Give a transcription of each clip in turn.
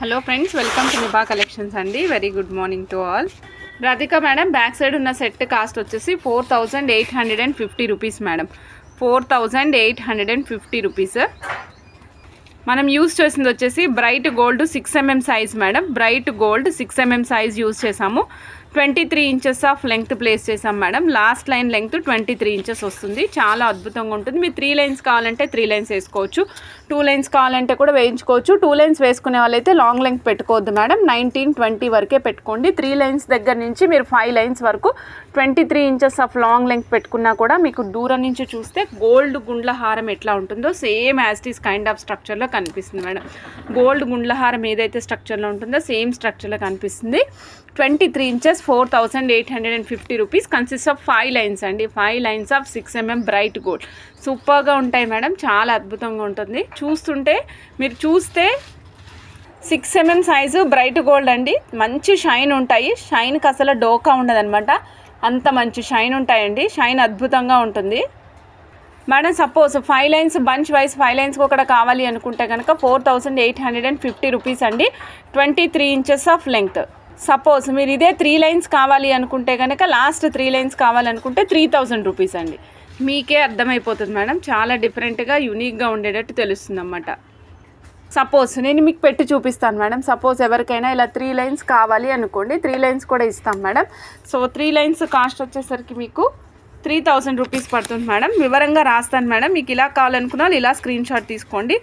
Hello friends, welcome to Nibha collections అండి. Very good morning to all. Radhika madam, back side ఉన్న set cost వచ్చేసి 4850 rupees madam. 4850 rupees. మనం use చేసింది వచ్చేసి bright gold 6mm size madam. Bright gold 6mm size use చేసాము. 23 inches of length place చేసాం madam. Last line length 23 inches వస్తుంది. చాలా అద్భుతంగా ఉంటుంది. మీరు 3 లైన్స్ కావాలంటే 3 లైన్స్ వేసుకోవచ్చు, 2 లైన్స్ కావాలంటే కూడా వేయించుకోవచ్చు. 2 లైన్స్ వేసుకునే వాళ్ళైతే లాంగ్ లెంగ్త్ పెట్టుకోవద్దు మేడం. 19-20 వరకే పెట్టుకోండి. 3 లైన్స్ దగ్గర నుంచి మీరు 5 లైన్స్ వరకు 23 ఇంచెస్ ఆఫ్ లాంగ్ లెంగ్త్ పెట్టుకున్నా కూడా మీకు దూరం నుంచి చూస్తే గోల్డ్ గుండ్ల హారం ఎట్లా ఉంటుందో same as it is kind of స్ట్రక్చర్లో కనిపిస్తుంది మేడం. గోల్డ్ గుండ్ల హారం ఏదైతే స్ట్రక్చర్లో ఉంటుందో సేమ్ స్ట్రక్చర్లో కనిపిస్తుంది. 23 inches 4850 rupees. Consist of 5 lines అండి. 5 lines of 6mm bright gold. సూపర్గా ఉంటాయి మేడం. చాలా అద్భుతంగా ఉంటుంది. మీరు చూస్తే 6mm సైజు బ్రైట్ గోల్డ్ అండి. మంచి షైన్ ఉంటాయి. షైన్కి అసలు డోకా ఉండదన్నమాట. అంత మంచి షైన్ ఉంటాయండి. షైన్ అద్భుతంగా ఉంటుంది madam. Suppose 5 lines bunch wise 5 లైన్స్కి ఒకటి కావాలి అనుకుంటే కనుక 4850 రూపీస్ అండి. 23 ఇంచెస్ ఆఫ్ లెంగ్త్. సపోజ్ మీరు ఇదే 3 లైన్స్ కావాలి అనుకుంటే కనుక లాస్ట్ 3 లైన్స్ కావాలనుకుంటే 3000 రూపీస్ అండి. మీకే అర్థమైపోతుంది మేడం. చాలా డిఫరెంట్గా యూనిక్గా ఉండేటట్టు తెలుస్తుంది అన్నమాట. సపోజ్ నేను మీకు పెట్టి చూపిస్తాను మేడం. సపోజ్ ఎవరికైనా ఇలా 3 లైన్స్ కావాలి అనుకోండి, 3 లైన్స్ కూడా ఇస్తాం మేడం. సో 3 లైన్స్ కాస్ట్ వచ్చేసరికి మీకు 3000 రూపీస్ పడుతుంది మేడం. వివరంగా రాస్తాను మేడం. మీకు ఇలా కావాలనుకున్న ఇలా స్క్రీన్ షాట్ తీసుకోండి.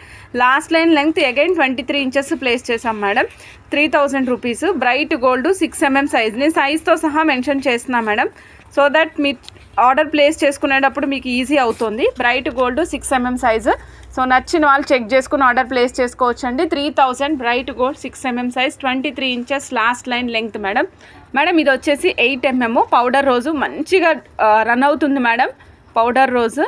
Last line length again 23 inches place చేసాం madam. 3000 rupees. Bright gold 6mm size. నేను సైజ్తో సహా మెన్షన్ చేస్తున్నా మేడం, సో దట్ మీ ఆర్డర్ ప్లేస్ చేసుకునేటప్పుడు మీకు ఈజీ అవుతుంది. Bright gold 6mm size. So నచ్చిన వాళ్ళు చెక్ చేసుకుని ఆర్డర్ ప్లేస్ చేసుకోవచ్చండి. 3000 bright gold 6mm size, 23 inches last line length madam. ఇది వచ్చేసి 8mm పౌడర్ రోజు. మంచిగా రన్ అవుతుంది మేడం పౌడర్ రోజు.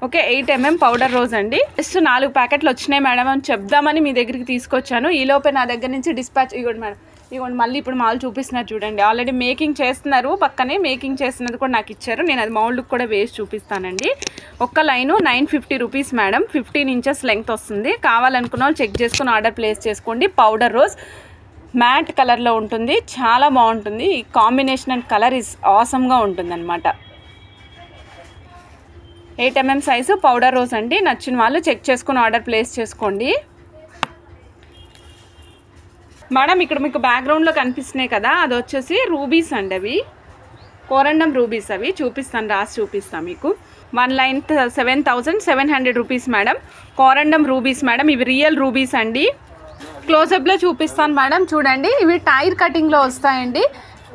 ఓకే, 8mm పౌడర్ రోజ్ అండి. జస్ట్ 4 ప్యాకెట్లు వచ్చినాయి మేడం అని చెప్దామని మీ దగ్గరికి తీసుకొచ్చాను. ఈలోపే నా దగ్గర నుంచి డిస్పాచ్. ఇవ్వండి మళ్ళీ ఇప్పుడు మాల్ చూపిస్తున్నారు చూడండి. ఆల్రెడీ మేకింగ్ చేస్తున్నారు, పక్కనే మేకింగ్ చేస్తున్నది కూడా నాకు ఇచ్చారు. నేను అది మౌల్డ్కి కూడా వేసి చూపిస్తానండి. ఒక్క line 950 rupees madam. 15 inches length వస్తుంది. కావాలనుకున్న వాళ్ళు చెక్ చేసుకుని ఆర్డర్ ప్లేస్ చేసుకోండి. పౌడర్ రోజ్ మ్యాట్ కలర్లో ఉంటుంది. చాలా బాగుంటుంది. ఈ కాంబినేషన్ అండ్ కలర్ ఇస్ ఆసమ్గా ఉంటుంది అనమాట. 8mm సైజు పౌడర్ రోజ్ అండి. నచ్చిన వాళ్ళు చెక్ చేసుకుని ఆర్డర్ ప్లేస్ చేసుకోండి మేడం. ఇక్కడ మీకు బ్యాక్గ్రౌండ్లో కనిపిస్తున్నాయి కదా, అది వచ్చేసి రూబీస్ అండి. అవి కోరండం రూబీస్. అవి చూపిస్తాను, రాసి చూపిస్తాను మీకు. 1 line 7700 rupees madam. Corundum rubies madam. ఇవి రియల్ రూబీస్ అండి. క్లోజప్లో చూపిస్తాను మేడం. చూడండి, ఇవి టైర్ కటింగ్లో వస్తాయండి.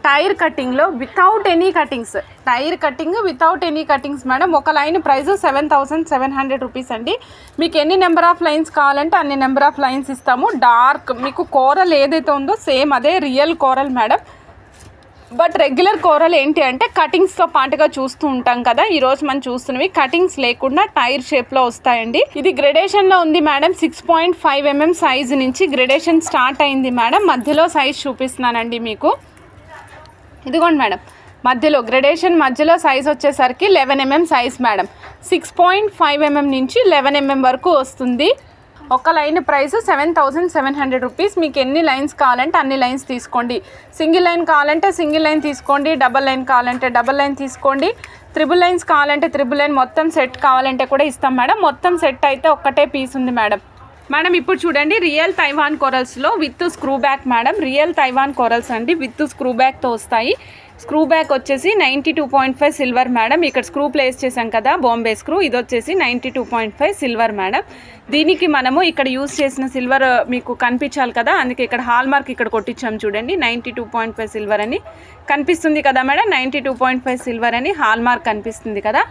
టైర్ కటింగ్లో without any cuttings. Tyre cutting without any cuttings madam. ఒక లైన్ ప్రైస్ 7700 రూపీస్ అండి. మీకు ఎన్ని నెంబర్ ఆఫ్ లైన్స్ కావాలంటే అన్ని నెంబర్ ఆఫ్ లైన్స్ ఇస్తాము. డార్క్ మీకు కోరల్ ఏదైతే ఉందో సేమ్ అదే real coral madam. But regular coral ఏంటి అంటే కటింగ్స్తో పాటుగా చూస్తూ ఉంటాం కదా, ఈరోజు మనం చూస్తున్నవి కటింగ్స్ లేకుండా టైర్ షేప్లో వస్తాయండి. ఇది గ్రెడేషన్లో ఉంది మేడం. 6.5mm సైజ్ నుంచి గ్రెడేషన్ స్టార్ట్ అయింది మేడం. మధ్యలో సైజ్ చూపిస్తున్నానండి మీకు. ఇదిగోండి మేడం, మధ్యలో గ్రెడేషన్ మధ్యలో సైజ్ వచ్చేసరికి 11mm సైజ్ మేడం. 6.5mm నుంచి 11mm వరకు వస్తుంది. ఒక లైన్ ప్రైస్ 7700 రూపీస్. మీకు ఎన్ని లైన్స్ కావాలంటే అన్ని లైన్స్ తీసుకోండి. సింగిల్ లైన్ కావాలంటే సింగిల్ లైన్ తీసుకోండి. డబల్ లైన్ కావాలంటే డబల్ లైన్ తీసుకోండి. త్రిబుల్ లైన్స్ కావాలంటే త్రిబుల్ లైన్. మొత్తం సెట్ కావాలంటే కూడా ఇస్తాం మేడం. మొత్తం సెట్ అయితే ఒక్కటే పీస్ ఉంది మేడం. ఇప్పుడు చూడండి, రియల్ తైవాన్ కోరల్స్లో with screw back madam. Real Taiwan corals అండి, విత్ స్క్రూ బ్యాక్తో వస్తాయి. స్క్రూ బ్యాక్ వచ్చేసి 92.5 సిల్వర్ మేడం. ఇక్కడ స్క్రూ ప్లేస్ చేసాం కదా, బాంబే స్క్రూ. ఇది వచ్చేసి 92.5 సిల్వర్ మేడం. దీనికి మనము ఇక్కడ యూజ్ చేసిన సిల్వర్ మీకు కనిపించాలి కదా, అందుకే ఇక్కడ హాల్ మార్క్ ఇక్కడ కొట్టించాం చూడండి. 92.5 సిల్వర్ అని కనిపిస్తుంది కదా మేడం. 92.5 సిల్వర్ అని హాల్ మార్క్ కనిపిస్తుంది కదా.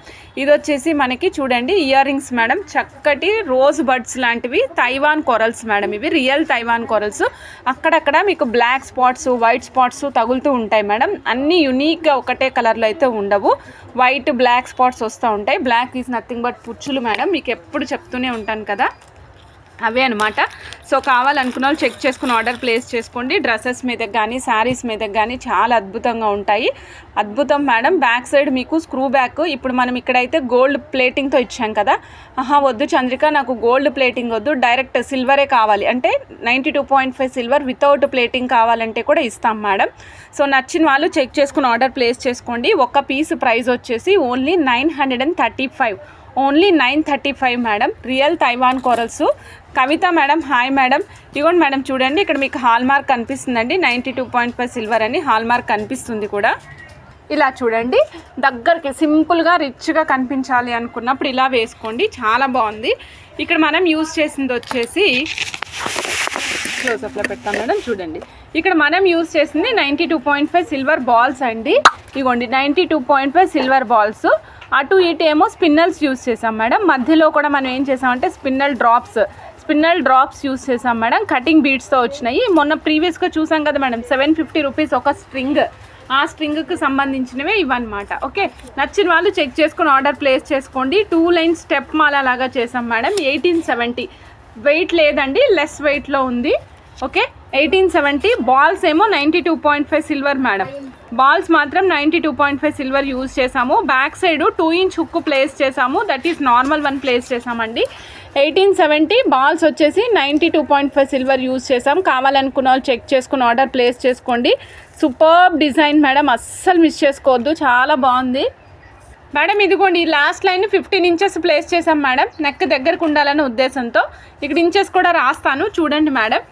ఇది వచ్చేసి మనకి చూడండి ఇయర్ రింగ్స్ మేడం. చక్కటి రోజ్ బడ్స్ లాంటివి తైవాన్ కోరల్స్ మేడం. ఇవి రియల్ తైవాన్ కోరల్స్. అక్కడక్కడ మీకు బ్లాక్ స్పాట్స్ వైట్ స్పాట్స్ తగులుతూ ఉంటాయి మేడం. అన్నీ యూనిక్గా ఒకటే కలర్లో అయితే ఉండవు. వైట్ బ్లాక్ స్పాట్స్ వస్తూ ఉంటాయి. బ్లాక్ ఈజ్ నథింగ్ బట్ పుచ్చులు మేడం. మీకు ఎప్పుడు చెప్తూనే ఉంటాను కదా. అవే అనమాట. సో కావాలనుకున్న వాళ్ళు చెక్ చేసుకుని ఆర్డర్ ప్లేస్ చేసుకోండి. డ్రెస్సెస్ మీదకి కానీ శారీస్ మీదకి కానీ చాలా అద్భుతంగా ఉంటాయి. అద్భుతం మేడం. బ్యాక్ సైడ్ మీకు స్క్రూ బ్యాక్. ఇప్పుడు మనం ఇక్కడైతే గోల్డ్ ప్లేటింగ్తో ఇచ్చాం కదా. వద్దు చంద్రిక, నాకు గోల్డ్ ప్లేటింగ్ వద్దు, డైరెక్ట్ సిల్వరే కావాలి అంటే 92.5 సిల్వర్ వితౌట్ ప్లేటింగ్ కావాలంటే కూడా ఇస్తాం మేడం. సో నచ్చిన వాళ్ళు చెక్ చేసుకుని ఆర్డర్ ప్లేస్ చేసుకోండి. ఒక్క పీస్ ప్రైస్ వచ్చేసి only 935, only 935 madam. Real Taiwan corals. Kavitha madam hi madam. ఇదిగోండి మేడం చూడండి, ఇక్కడ మీకు హాల్ మార్క్ కనిపిస్తుందండి. 92.5 సిల్వర్ అని హాల్ మార్క్ కనిపిస్తుంది కూడా. ఇలా చూడండి, దగ్గరికి సింపుల్గా రిచ్గా కనిపించాలి అనుకున్నప్పుడు ఇలా వేసుకోండి, చాలా బాగుంది. ఇక్కడ మనం యూజ్ చేసింది వచ్చేసి క్లోజప్లో పెడతాం మేడం. చూడండి, ఇక్కడ మనం యూజ్ చేసింది 92.5 సిల్వర్ బాల్స్ అండి. ఇదిగోండి 92.5 సిల్వర్ బాల్స్. అటు ఇటు ఏమో స్పిన్నల్స్ యూజ్ చేసాం మేడం. మధ్యలో కూడా మనం ఏం చేసామంటే స్పిన్నల్ డ్రాప్స్ యూజ్ చేసాం మేడం. కటింగ్ బీడ్స్తో వచ్చినాయి. మొన్న ప్రీవియస్గా చూసాం కదా మేడం, 750 రూపీస్ ఒక స్ట్రింగ్. ఆ స్ట్రింగ్కి సంబంధించినవే ఇవన్నమాట. ఓకే, నచ్చిన వాళ్ళు చెక్ చేసుకుని ఆర్డర్ ప్లేస్ చేసుకోండి. 2 లైన్ స్టెప్ మాల లాగా చేసాం మేడం. 1870 వెయిట్ లేదండి, లెస్ వెయిట్లో ఉంది. ఓకే, 1870. బాల్స్ ఏమో 92.5 సిల్వర్ మేడం. బాల్స్ మాత్రం 92.5 సిల్వర్ యూజ్ చేసాము. Back side 2 inch hook place చేసాము, that is normal one place చేసామండి. 1870 బాల్స్ వచ్చేసి 92.5 సిల్వర్ యూజ్ చేసాం. కావాలనుకున్న వాళ్ళు చెక్ చేసుకుని ఆర్డర్ ప్లేస్ చేసుకోండి. సూపర్బ్ డిజైన్ మేడం, అస్సలు మిస్ చేసుకోవద్దు, చాలా బాగుంది మేడం. ఇదిగోండి ఈ లాస్ట్ లైన్ 15 ఇంచెస్ ప్లేస్ చేసాం మేడం, నెక్ దగ్గరకు ఉండాలనే ఉద్దేశంతో. ఇక్కడ ఇంచెస్ కూడా రాస్తాను చూడండి మేడం.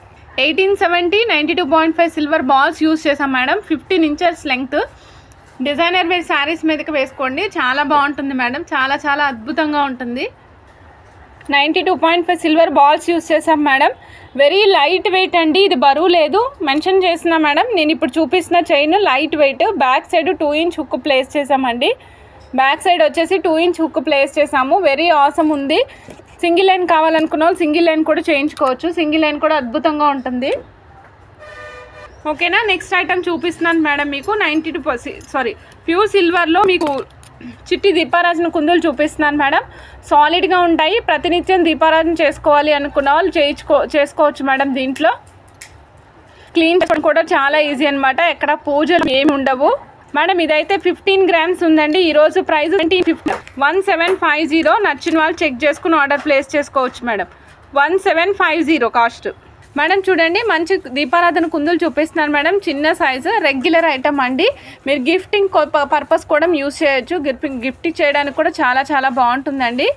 1870 92.5 సిల్వర్ బాల్స్ యూజ్ చేసాం madam. 15 inches length. Designer wear saris మీదకి వేసుకోండి, చాలా బాగుంటుంది మేడం, చాలా చాలా అద్భుతంగా ఉంటుంది. 92.5 సిల్వర్ బాల్స్ యూజ్ చేసాం మేడం. వెరీ లైట్ వెయిట్ అండి, ఇది బరువు లేదు. మెన్షన్ చేసిన మేడం, నేను ఇప్పుడు చూపిస్తున్న chain light weight. Back side 2 inch hook place చేసామండి. బ్యాక్ సైడ్ వచ్చేసి 2 ఇంచ్ హుక్ ప్లేస్ చేసాము. వెరీ ఆసమ్ ఉంది. సింగిల్ లైన్ కావాలనుకున్న వాళ్ళు సింగిల్ లైన్ కూడా చేయించుకోవచ్చు. సింగిల్ లైన్ కూడా అద్భుతంగా ఉంటుంది. ఓకేనా, నెక్స్ట్ ఐటమ్ చూపిస్తున్నాను మేడం మీకు. 92 ప్యూర్ సిల్వర్లో మీకు చిట్టి దీపారాజన కుందులు చూపిస్తున్నాను మేడం. సాలిడ్గా ఉంటాయి. ప్రతినిత్యం దీపారాజన చేసుకోవాలి అనుకున్న వాళ్ళు చేసుకోవచ్చు మేడం. దీంట్లో క్లీన్ చేయడం కూడా చాలా ఈజీ అనమాట. ఎక్కడ పూజలు ఏమి ఉండవు మేడం. ఇదైతే 15 గ్రామ్స్ ఉందండి. ఈరోజు ప్రైస్ 1750. నచ్చిన వాళ్ళు చెక్ చేసుకుని ఆర్డర్ ప్లేస్ చేసుకోవచ్చు మేడం. 1750 cost madam. చూడండి, మంచి దీపారాధన కుందులు చూపిస్తున్నాను మేడం. చిన్న సైజు, రెగ్యులర్ ఐటమ్ అండి. మీరు గిఫ్టింగ్ పర్పస్ కూడా యూజ్ చేయొచ్చు. గిఫ్ట్ చేయడానికి కూడా చాలా చాలా బాగుంటుందండి.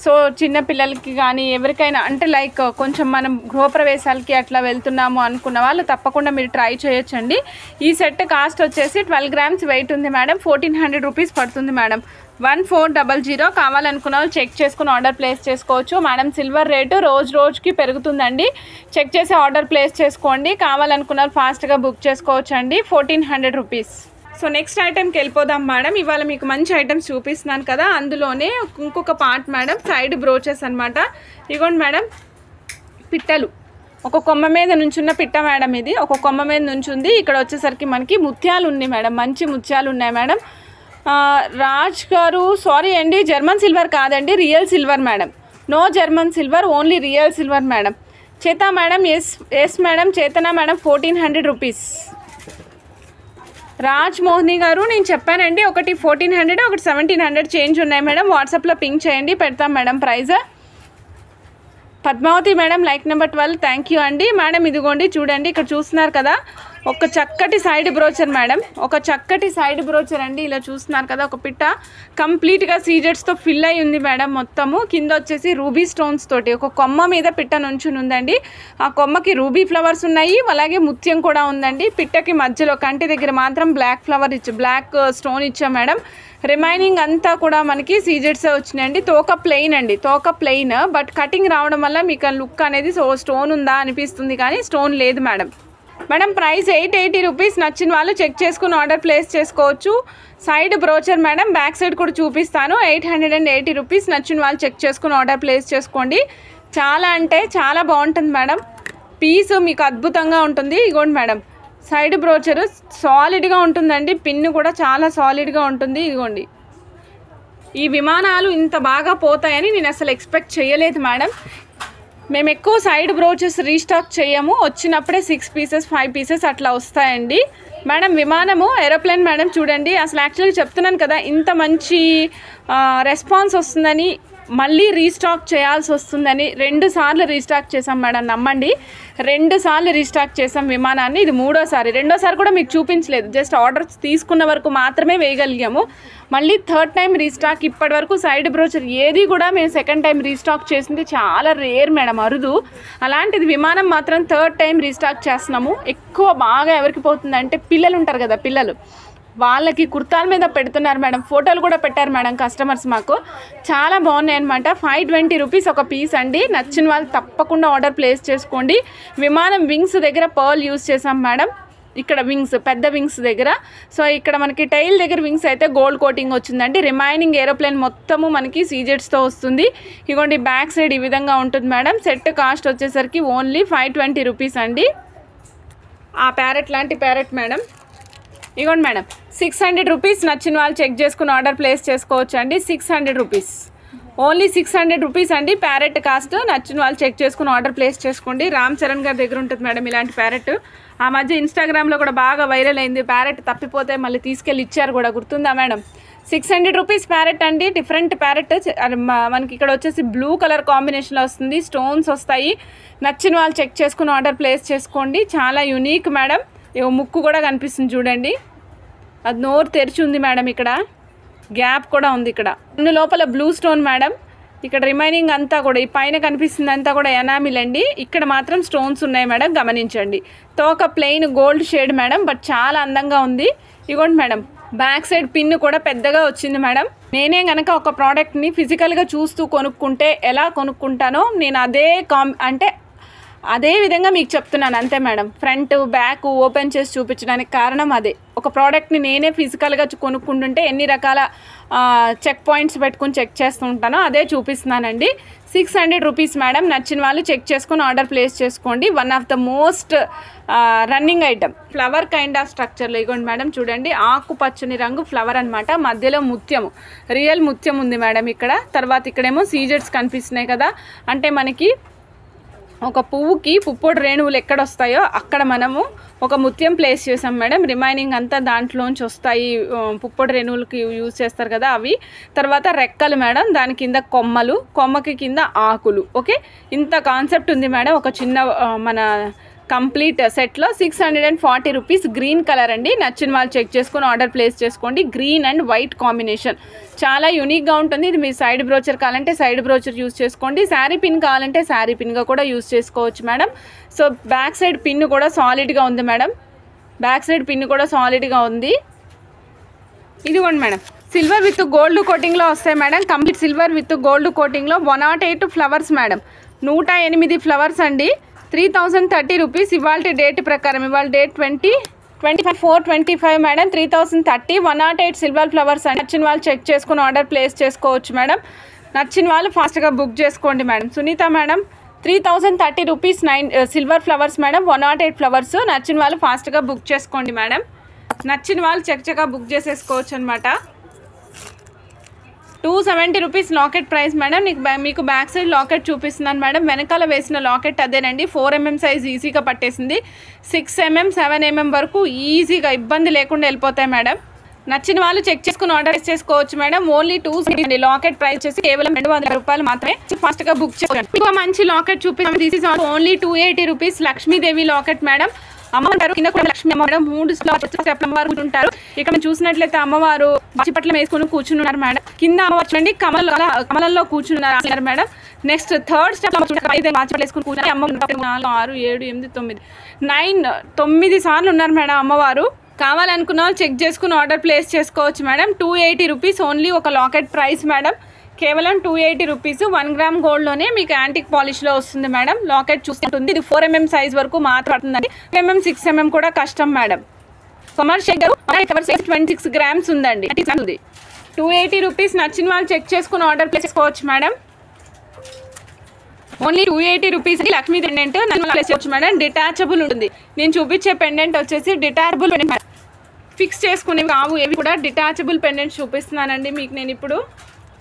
సో చిన్న పిల్లలకి కానీ ఎవరికైనా అంటే లైక్ కొంచెం మనం గృహప్రవేశాలకి అట్లా వెళ్తున్నాము అనుకున్న వాళ్ళు తప్పకుండా మీరు ట్రై చేయొచ్చండి. ఈ సెట్ కాస్ట్ వచ్చేసి 12 గ్రామ్స్ వెయిట్ ఉంది మేడం. 1400 రూపీస్ పడుతుంది మేడం. 1400. కావాలనుకున్న వాళ్ళు చెక్ చేసుకుని ఆర్డర్ ప్లేస్ చేసుకోవచ్చు మేడం. సిల్వర్ రేటు రోజుకి పెరుగుతుందండి. చెక్ చేసి ఆర్డర్ ప్లేస్ చేసుకోండి. కావాలనుకున్న వాళ్ళు ఫాస్ట్గా బుక్ చేసుకోవచ్చు అండి. 1400 రూపీస్. సో నెక్స్ట్ ఐటెంకి వెళ్ళిపోదాం మేడం. ఇవాళ మీకు మంచి ఐటమ్స్ చూపిస్తున్నాను కదా, అందులోనే ఇంకొక పార్ట్ మేడం, సైడ్ బ్రోచెస్ అనమాట. ఇగోండి మేడం, పిట్టలు. ఒక కొమ్మ మీద నుంచున్న పిట్ట మేడం. ఇది ఒక కొమ్మ మీద నుంచుంది. ఇక్కడ వచ్చేసరికి మనకి ముత్యాలు ఉన్నాయి మేడం, మంచి ముత్యాలు ఉన్నాయి మేడం. రాజ్ గారు సారీ అండి, జర్మన్ సిల్వర్ కాదండి, real silver madam. No German silver, only real silver madam. చేత madam, yes madam, Chetana madam. 1400 rupees. Raj Mohini గారు, నేను చెప్పానండి, ఒకటి 1400, ఒకటి 1700 చేంజ్ ఉన్నాయి మేడం. వాట్సాప్లో పింక్ చేయండి, పెడతాం madam price. Padmavati madam, like number 12, thank you అండి మేడం. ఇదిగోండి చూడండి, ఇక్కడ చూస్తున్నారు కదా, ఒక చక్కటి సైడ్ బ్రోచర్ మేడం, ఒక చక్కటి సైడ్ బ్రోచర్ అండి. ఇలా చూస్తున్నారు కదా, ఒక పిట్ట కంప్లీట్గా సీజెట్స్తో ఫిల్ అయి ఉంది మేడం. మొత్తము కింద వచ్చేసి రూబీ స్టోన్స్ తోటి ఒక కొమ్మ మీద పిట్ట నుంచుని ఉందండి. ఆ కొమ్మకి రూబీ ఫ్లవర్స్ ఉన్నాయి, అలాగే ముత్యం కూడా ఉందండి. పిట్టకి మధ్యలో కంటి దగ్గర మాత్రం బ్లాక్ ఫ్లవర్ బ్లాక్ స్టోన్ ఇచ్చాం మేడం. రిమైనింగ్ అంతా కూడా మనకి సీజెట్సే వచ్చినాయండి. తోక ప్లెయిన్ అండి, తోక ప్లెయిన్, బట్ కటింగ్ రావడం వల్ల మీకు లుక్ అనేది స్టోన్ ఉందా అనిపిస్తుంది, కానీ స్టోన్ లేదు మేడం. Madam price 880 rupees. నచ్చిన వాళ్ళు చెక్ చేసుకుని ఆర్డర్ ప్లేస్ చేసుకోవచ్చు. Side brochure madam, back side కూడా చూపిస్తాను. 880 రూపీస్. నచ్చిన వాళ్ళు చెక్ చేసుకుని ఆర్డర్ ప్లేస్ చేసుకోండి. చాలా అంటే చాలా బాగుంటుంది మేడం. పీస్ మీకు అద్భుతంగా ఉంటుంది. ఇగోండి మేడం, సైడ్ బ్రోచరు సాలిడ్గా ఉంటుందండి. పిన్ కూడా చాలా సాలిడ్గా ఉంటుంది. ఇదిగోండి, ఈ విమానాలు ఇంత బాగా పోతాయని నేను అసలు ఎక్స్పెక్ట్ చేయలేదు మేడం. మేము ఎక్కువ సైడ్ బ్రోచెస్ రీస్టాక్ చేయము, వచ్చినప్పుడే 6 పీసెస్ 5 పీసెస్ అట్లా వస్తాయండి మేడం. విమానము ఏరోప్లేన్ మేడం చూడండి, అసలు యాక్చువల్గా చెప్తున్నాను కదా ఇంత మంచి రెస్పాన్స్ వస్తుందని, మళ్ళీ రీస్టాక్ చేయాల్సి వస్తుందని 2 సార్లు రీస్టాక్ చేసాం మేడం, నమ్మండి 2 సార్లు రీస్టాక్ చేసాం విమానాన్ని. ఇది 3వ సారి, 2వ సారి కూడా మీకు చూపించలేదు, జస్ట్ ఆర్డర్స్ తీసుకున్న వరకు మాత్రమే వేయగలిగాము. మళ్ళీ 3rd టైం రీస్టాక్. ఇప్పటి వరకు సైడ్ బ్రోచర్ ఏది కూడా మేము 2nd టైం రీస్టాక్ చేసింది చాలా రేర్ మేడం, అరుదు. అలాంటిది విమానం మాత్రం 3rd టైం రీస్టాక్ చేస్తున్నాము. ఎక్కువ బాగా ఎవరికి పోతుందంటే పిల్లలు ఉంటారు కదా, పిల్లలు వాళ్ళకి కుర్తాల మీద పెడుతున్నారు మేడం, ఫోటోలు కూడా పెట్టారు మేడం కస్టమర్స్ మాకు. చాలా బాగున్నాయి అనమాట. 520 రూపీస్ ఒక పీస్ అండి. నచ్చిన వాళ్ళు తప్పకుండా ఆర్డర్ ప్లేస్ చేసుకోండి. విమానం వింగ్స్ దగ్గర పర్ల్ యూస్ చేసాం మేడం, ఇక్కడ వింగ్స్ పెద్ద వింగ్స్ దగ్గర. సో ఇక్కడ మనకి టైల్ దగ్గర వింగ్స్ అయితే గోల్డ్ కోటింగ్ వచ్చిందండి. రిమైనింగ్ ఏరోప్లేన్ మొత్తము మనకి సీజెట్స్తో వస్తుంది. ఇగోండి బ్యాక్ సైడ్ ఈ విధంగా ఉంటుంది మేడం. సెట్ కాస్ట్ వచ్చేసరికి ఓన్లీ 520 రూపీస్ అండి. ఆ ప్యారెట్ లాంటి ప్యారెట్ మేడం, ఇగోండి మేడం 600 రూపీస్. నచ్చిన వాళ్ళు చెక్ చేసుకుని ఆర్డర్ ప్లేస్ చేసుకోవచ్చు అండి. 600 రూపీస్, ఓన్లీ 600 రూపీస్ అండి ప్యారెట్ కాస్ట్. నచ్చిన వాళ్ళు చెక్ చేసుకుని ఆర్డర్ ప్లేస్ చేసుకోండి. రామ్ చరణ్ గారి దగ్గర ఉంటుంది మేడం ఇలాంటి ప్యారెట్. ఆ మధ్య ఇన్స్టాగ్రామ్లో కూడా బాగా వైరల్ అయింది, ప్యారెట్ తప్పిపోతే మళ్ళీ తీసుకెళ్ళి ఇచ్చారు కూడా, గుర్తుందా మేడం? 600 రూపీస్ ప్యారెట్ అండి. డిఫరెంట్ ప్యారెట్ మనకి ఇక్కడ వచ్చేసి బ్లూ కలర్ కాంబినేషన్లో వస్తుంది, స్టోన్స్ వస్తాయి. నచ్చిన వాళ్ళు చెక్ చేసుకుని ఆర్డర్ ప్లేస్ చేసుకోండి. చాలా యూనిక్ మేడం. ముక్కు కూడా కనిపిస్తుంది చూడండి, అది నోరు తెరిచి ఉంది మేడం, ఇక్కడ గ్యాప్ కూడా ఉంది. ఇక్కడ అన్ని లోపల బ్లూ స్టోన్ మేడం. ఇక్కడ రిమైనింగ్ అంతా కూడా ఈ పైన కనిపిస్తుంది అంతా కూడా ఎనామిల్ అండి. ఇక్కడ మాత్రం స్టోన్స్ ఉన్నాయి మేడం, గమనించండి. తోక plain gold shade madam, but చాలా అందంగా ఉంది. ఇగోండి మేడం బ్యాక్ సైడ్ పిన్ కూడా పెద్దగా వచ్చింది మేడం. నేనే కనుక ఒక ప్రోడక్ట్ని ఫిజికల్గా చూస్తూ కొనుక్కుంటే ఎలా కొనుక్కుంటానో నేను అదే విధంగా మీకు చెప్తున్నాను అంతే మేడం. ఫ్రంట్ బ్యాక్ ఓపెన్ చేసి చూపించడానికి కారణం అదే. ఒక ప్రోడక్ట్ని నేనే ఫిజికల్గా కొనుక్కుంటుంటే ఎన్ని రకాల చెక్ పాయింట్స్ పెట్టుకుని చెక్ చేస్తూ ఉంటానో అదే చూపిస్తున్నానండి. 600 రూపీస్ మేడం. నచ్చిన వాళ్ళు చెక్ చేసుకుని ఆర్డర్ ప్లేస్ చేసుకోండి. One of the most running item. Flower kind of స్ట్రక్చర్లో ఇగోండి మేడం చూడండి, ఆకుపచ్చని రంగు ఫ్లవర్ అనమాట, మధ్యలో ముత్యము, రియల్ ముత్యం ఉంది మేడం ఇక్కడ. తర్వాత ఇక్కడేమో సీజెట్స్ కనిపిస్తున్నాయి కదా, అంటే మనకి ఒక పువ్వుకి పుప్పొడి రేణువులు ఎక్కడ వస్తాయో అక్కడ మనము ఒక ముత్యం ప్లేస్ చేసాం మేడం. రిమైనింగ్ అంతా దాంట్లోంచి వస్తాయి, పుప్పొడి రేణువులకి యూజ్ చేస్తారు కదా అవి. తర్వాత రెక్కలు మేడం, దాని కింద కొమ్మలు, కొమ్మకి కింద ఆకులు. ఓకే, ఇంత కాన్సెప్ట్ ఉంది మేడం ఒక చిన్న మన కంప్లీట్ సెట్లో. 640 రూపీస్. గ్రీన్ కలర్ అండి. నచ్చిన వాళ్ళు చెక్ చేసుకొని ఆర్డర్ ప్లేస్ చేసుకోండి. గ్రీన్ అండ్ వైట్ కాంబినేషన్ చాలా యూనిక్గా ఉంటుంది. ఇది మీ సైడ్ బ్రోచర్ కావాలంటే సైడ్ బ్రోచర్ యూజ్ చేసుకోండి, శారీ పిన్ కావాలంటే శారీ పిన్గా కూడా యూజ్ చేసుకోవచ్చు madam. So back side pin కూడా సాలిడ్గా ఉంది మేడం, బ్యాక్ సైడ్ పిన్ కూడా సాలిడ్గా ఉంది. ఇదిగోండి మేడం సిల్వర్ విత్ గోల్డ్ కోటింగ్లో వస్తాయి madam. Complete silver with gold కోటింగ్లో 108 ఫ్లవర్స్ మేడం, 108 ఫ్లవర్స్ అండి. 3030 రూపీస్. ఇవాళ డేట్ ప్రకారం, ఇవాళ డేట్ 4/25 మేడం. 3030, 108 సిల్వర్ ఫ్లవర్స్ అండి. నచ్చిన వాళ్ళు చెక్ చేసుకుని ఆర్డర్ ప్లేస్ చేసుకోవచ్చు మేడం. నచ్చిన వాళ్ళు ఫాస్ట్గా బుక్ చేసుకోండి madam. Sunita madam 3030 rupees, 9 silver flowers madam, 108 flowers. నచ్చిన వాళ్ళు ఫాస్ట్గా బుక్ చేసుకోండి మేడం. నచ్చిన వాళ్ళు చక్కగా బుక్ చేసేసుకోవచ్చు అనమాట. 270 రూపీస్ లాకెట్ ప్రైస్ మేడం. మీకు బ్యాక్ సైడ్ లాకెట్ చూపిస్తున్నాను మేడం. వెనకాల వేసిన లాకెట్ అదేనండి. 4mm సైజ్ ఈజీగా పట్టేసింది. 6mm 7mm వరకు ఈజీగా ఇబ్బంది లేకుండా వెళ్ళిపోతాయి మేడం. నచ్చిన వాళ్ళు చెక్ చేసుకుని ఆర్డర్ చేసుకోవచ్చు మేడం. ఓన్లీ 270. లాకెట్ ప్రైస్ వచ్చేసి కేవలం 200 రూపాయలు మాత్రమే. ఫాస్ట్గా బుక్ చేసుకోండి. ఇంకో మంచి లాకెట్ చూపిస్తాం. This is only 280 rupees. Lakshmidevi locket madam. అమ్మవారు కింద కూడా లక్ష్మీ అమ్మవారు 3 అమ్మవారు కూర్చుంటారు. ఇక్కడ మనం చూసినట్లయితే అమ్మవారు బాచిపట్ల వేసుకుని కూర్చున్నారు మేడం. కింద అమ్మవారు చూడండి కమలంలో కూర్చున్నారు మేడం. నెక్స్ట్ థర్డ్ స్టెప్ బాచిపట్ల వేసుకుని కూర్చున్నారు. అమ్మవారు 4 6 7 8 9 సార్లు ఉన్నారు మేడం అమ్మవారు. కావాలనుకున్న వాళ్ళు చెక్ చేసుకుని ఆర్డర్ ప్లేస్ చేసుకోవచ్చు మేడం. 280 రూపీస్ ఓన్లీ ఒక లాకెట్ ప్రైస్ మేడం. కేవలం 280 రూపీస్. 1 గ్రామ్ గోల్డ్లోనే మీకు యాంటిక్ పాలిష్లో వస్తుంది మేడం. లాకెట్ చూస్తుంటుంది. ఇది 4mm సైజ్ వరకు మాట్లాడుతుందండి. 6mm కూడా కష్టం మేడం. కమర్షియల్ 26 గ్రామ్స్ ఉందండి. 280 రూపీస్. నచ్చిన వాళ్ళు చెక్ చేసుకుని ఆర్డర్ ప్లేస్ చేసుకోవచ్చు madam. Only 280 rupees. Lakshmi pendant place చేయవచ్చు మేడం. డిటాచబుల్ ఉంటుంది. నేను చూపించే పెండెంట్ వచ్చేసి డిటాచబుల్ ఫిక్స్ చేసుకునేవి కావు, ఏవి కూడా డిటాచబుల్ పెండెంట్ చూపిస్తున్నానండి మీకు నేను ఇప్పుడు.